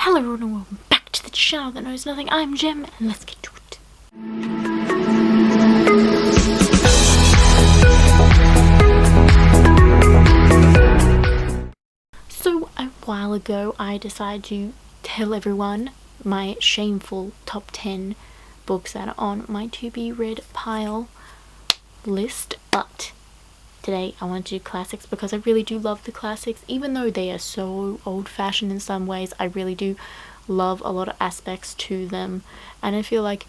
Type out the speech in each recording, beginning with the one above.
Hello everyone and welcome back to the channel that knows nothing. I'm Jem and let's get to it. So a while ago I decided to tell everyone my shameful top 10 books that are on my to be read pile list, but today I want to do classics because I really do love the classics. Even though they are so old-fashioned in some ways, I really do love a lot of aspects to them, and I feel like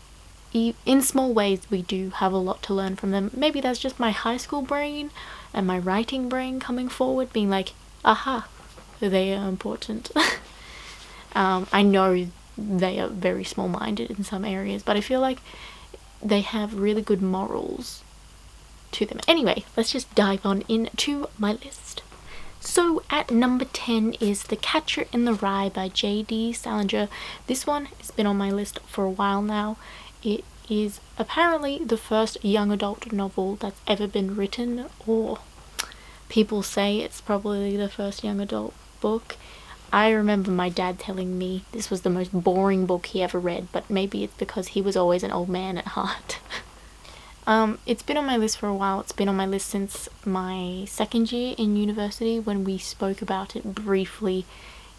in small ways we do have a lot to learn from them. Maybe that's just my high school brain and my writing brain coming forward being like, aha, they are important. I know they are very small-minded in some areas, but I feel like they have really good morals to them. Anyway, let's just dive on into my list. So at number 10 is The Catcher in the Rye by J.D. Salinger. This one has been on my list for a while now. It is apparently the first young adult novel that's ever been written, or people say it's probably the first young adult book. I remember my dad telling me this was the most boring book he ever read, but maybe it's because he was always an old man at heart. It's been on my list for a while. It's been on my list since my second year in university when we spoke about it briefly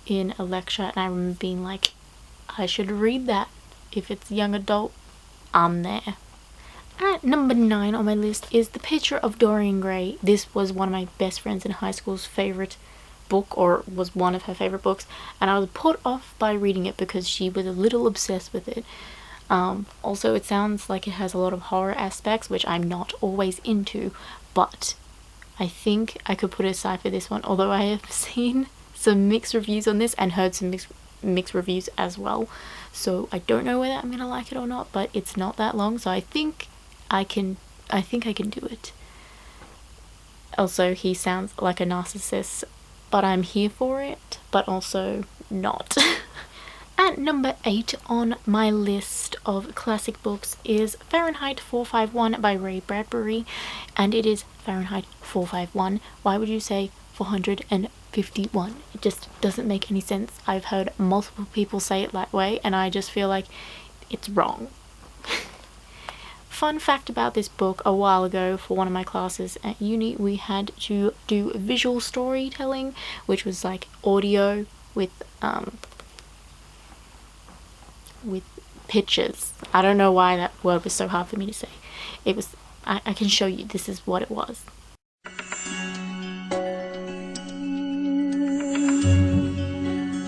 in a lecture, and I remember being like, I should read that. If it's young adult, I'm there. At number 9 on my list is The Picture of Dorian Gray. This was one of my best friends in high school's favourite book, or was one of her favourite books, and I was put off by reading it because she was a little obsessed with it. Also, it sounds like it has a lot of horror aspects, which I'm not always into, but I think I could put it aside for this one, although I have seen some mixed reviews on this and heard some mixed reviews as well, so I don't know whether I'm gonna like it or not, but it's not that long, so I think I can do it. Also, he sounds like a narcissist, but I'm here for it, but also not. At number 8 on my list of classic books is Fahrenheit 451 by Ray Bradbury, and it is Fahrenheit 451. Why would you say 451? It just doesn't make any sense. I've heard multiple people say it that way, and I just feel like it's wrong. Fun fact about this book: a while ago for one of my classes at uni, we had to do visual storytelling, which was like audio with pictures. I don't know why that word was so hard for me to say. It was, I can show you, this is what it was.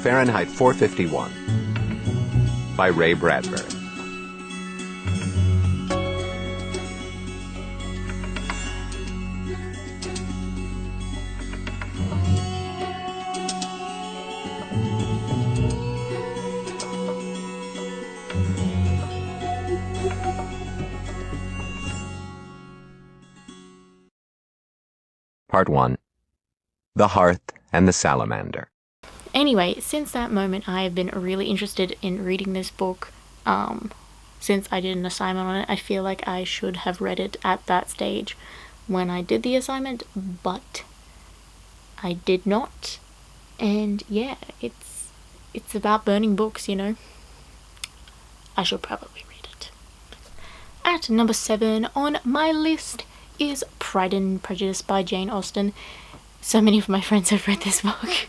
Fahrenheit 451 by Ray Bradbury. Part 1. The Hearth and the Salamander. Anyway, since that moment I have been really interested in reading this book. Since I did an assignment on it, I feel like I should have read it at that stage when I did the assignment, but I did not. And yeah, it's about burning books, you know. I should probably read it. At number 7 on my list is Pride and Prejudice by Jane Austen. So many of my friends have read this book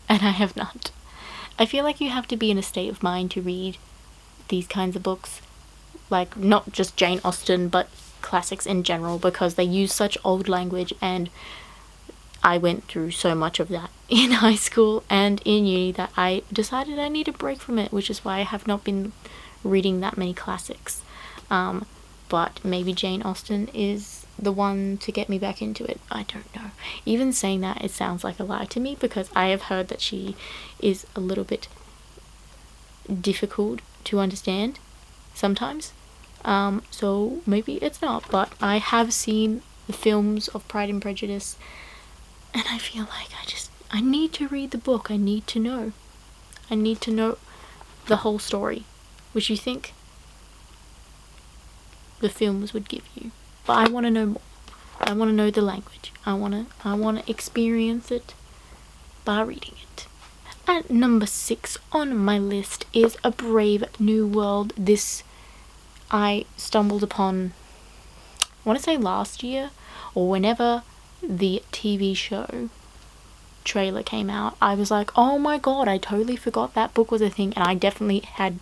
and I have not. I feel like you have to be in a state of mind to read these kinds of books, like not just Jane Austen but classics in general, because they use such old language, and I went through so much of that in high school and in uni that I decided I need a break from it, which is why I have not been reading that many classics. But maybe Jane Austen is the one to get me back into it. I don't know. Even saying that, it sounds like a lie to me, because I have heard that she is a little bit difficult to understand sometimes. So maybe it's not, but I have seen the films of Pride and Prejudice, and I feel like I need to read the book. I need to know. I need to know the whole story, which you think the films would give you, but I want to know more. I want to know the language. I want to experience it by reading it. At number 6 on my list is A Brave New World. This I stumbled upon, I want to say last year, or whenever the TV show trailer came out. I was like, oh my god, I totally forgot that book was a thing, and I definitely had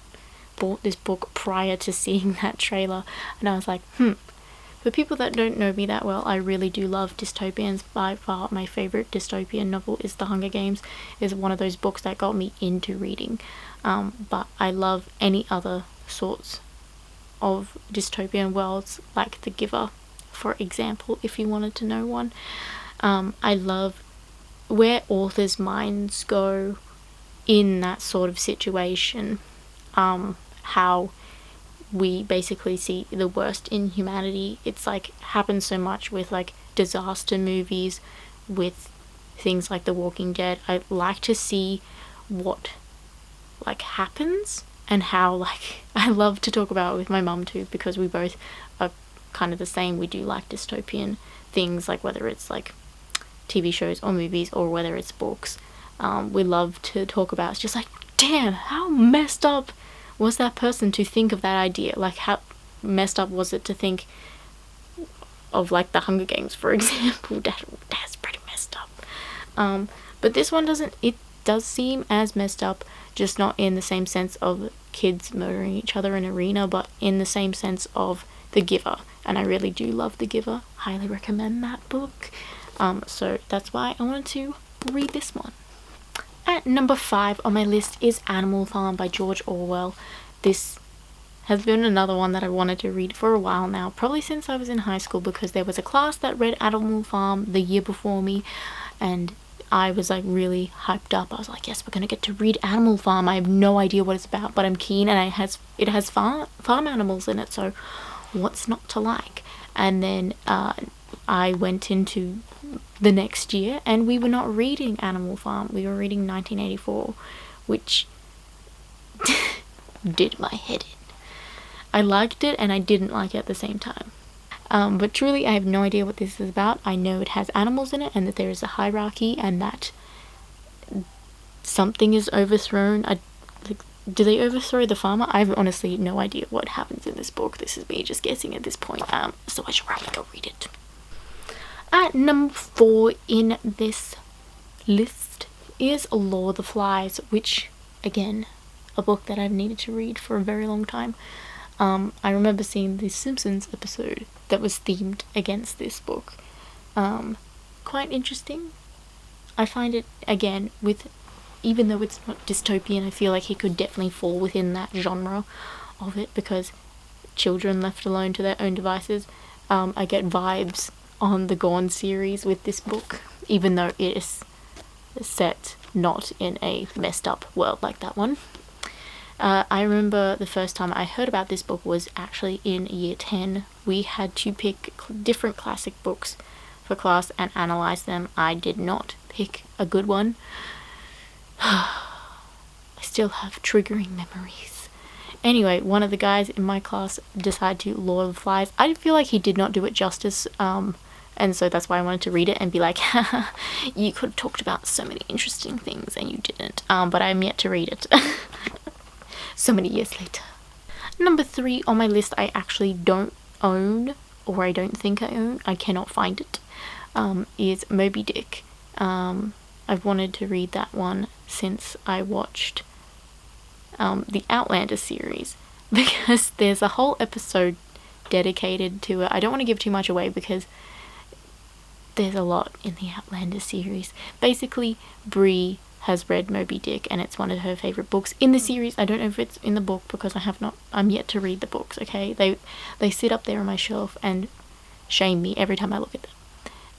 bought this book prior to seeing that trailer, and I was like, For people that don't know me that well, I really do love dystopians. By far, my favourite dystopian novel is The Hunger Games. It's one of those books that got me into reading. But I love any other sorts of dystopian worlds, like The Giver, for example, if you wanted to know one. I love where authors' minds go in that sort of situation. How we basically see the worst in humanity. It's like happens so much with like disaster movies, with things like The Walking Dead. I like to see what like happens, and how like I love to talk about it with my mum too, because we both are kind of the same. We do like dystopian things, like whether it's like TV shows or movies, or whether it's books. We love to talk about, it's just like, damn, how messed up was that person to think of that idea? Like, how messed up was it to think of, like, The Hunger Games, for example? That's pretty messed up. But this one doesn't, it does seem as messed up, just not in the same sense of kids murdering each other in an arena, but in the same sense of The Giver. And I really do love The Giver. Highly recommend that book. So that's why I wanted to read this one. At number 5 on my list is Animal Farm by George Orwell. This has been another one that I wanted to read for a while now, probably since I was in high school, because there was a class that read Animal Farm the year before me, and I was like really hyped up. I was like, yes, we're gonna get to read Animal Farm. I have no idea what it's about, but I'm keen, and it has farm animals in it, so what's not to like? And then I went into the next year, and we were not reading Animal Farm, we were reading 1984, which did my head in. I liked it and I didn't like it at the same time. But truly, I have no idea what this is about. I know it has animals in it, and that there is a hierarchy, and that something is overthrown. Do they overthrow the farmer? I have honestly no idea what happens in this book. This is me just guessing at this point, so I should probably go read it. At number 4 in this list is Lord of the Flies, which, again, a book that I've needed to read for a very long time. I remember seeing the Simpsons episode that was themed against this book. Quite interesting. I find it, again, even though it's not dystopian, I feel like it could definitely fall within that genre of it, because children left alone to their own devices. I get vibes on the Gone series with this book, even though it is set not in a messed up world like that one. I remember the first time I heard about this book was actually in year 10. We had to pick different classic books for class and analyze them. I did not pick a good one. I still have triggering memories. Anyway, one of the guys in my class decided to Lord of the Flies. I feel like he did not do it justice, and so that's why I wanted to read it and be like, you could have talked about so many interesting things and you didn't. But I'm yet to read it. So many years later. Number 3 on my list I actually don't own, or I don't think I own, I cannot find it, is Moby Dick. I've wanted to read that one since I watched the Outlander series, because there's a whole episode dedicated to it. I don't want to give too much away because there's a lot in the Outlander series. Basically, Bree has read Moby Dick, and it's one of her favourite books in the series. I don't know if it's in the book, because I'm yet to read the books, okay? They sit up there on my shelf and shame me every time I look at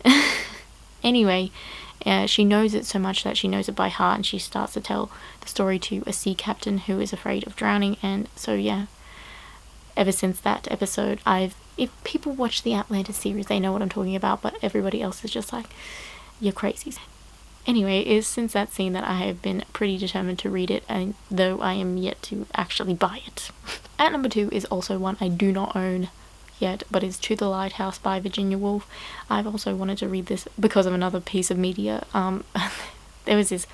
them. Anyway, she knows it so much that she knows it by heart, and she starts to tell the story to a sea captain who is afraid of drowning. And so yeah, ever since that episode, if people watch the Outlander series, they know what I'm talking about, but everybody else is just like, you're crazy. Anyway, it's since that scene that I have been pretty determined to read it, and though I am yet to actually buy it. At number 2 is also one I do not own yet, but is To the Lighthouse by Virginia Woolf. I've also wanted to read this because of another piece of media. There was this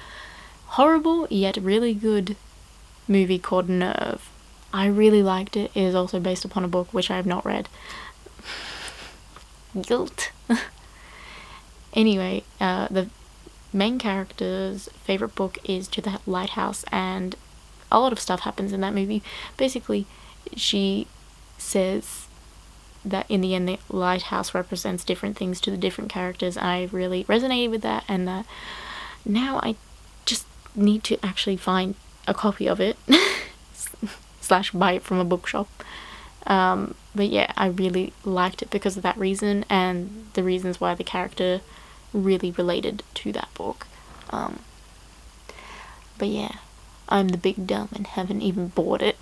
horrible yet really good movie called Nerve. I really liked it. It is also based upon a book which I have not read. Guilt. Anyway, the main character's favorite book is To the Lighthouse, and a lot of stuff happens in that movie. Basically, she says that in the end the lighthouse represents different things to the different characters, and I really resonated with that, and that now I just need to actually find a copy of it slash buy it from a bookshop. But yeah, I really liked it because of that reason, and the reasons why the character really related to that book. But yeah, I'm the big dumb and haven't even bought it.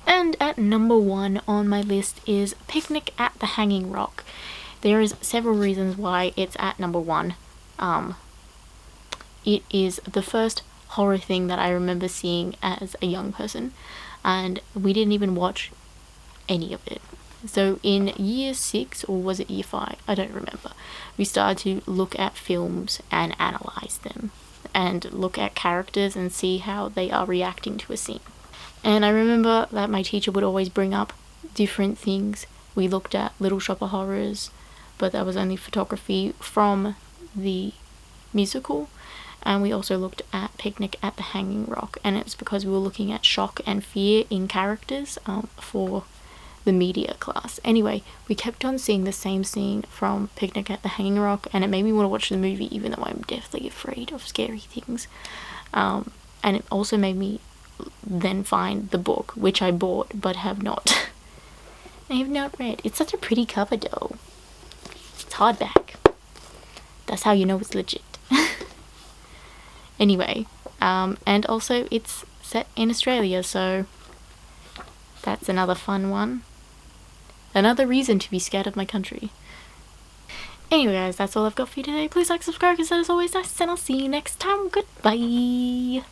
And at number 1 on my list is Picnic at the Hanging Rock. There is several reasons why it's at number 1. It is the first horror thing that I remember seeing as a young person, and we didn't even watch any of it. So in year 6, or was it year 5? I don't remember. We started to look at films and analyze them, and look at characters and see how they are reacting to a scene. And I remember that my teacher would always bring up different things. We looked at Little Shop of Horrors, but that was only photography from the musical. And we also looked at Picnic at the Hanging Rock, and it's because we were looking at shock and fear in characters for the media class. Anyway, we kept on seeing the same scene from Picnic at the Hanging Rock, and it made me want to watch the movie, even though I'm deathly afraid of scary things. And it also made me then find the book, which I bought but have not. I have not read. It's such a pretty cover though. It's hardback. That's how you know it's legit. Anyway, and also it's set in Australia, so that's another fun one. Another reason to be scared of my country. Anyway guys, that's all I've got for you today. Please like, subscribe, because that is always nice, and I'll see you next time. Goodbye!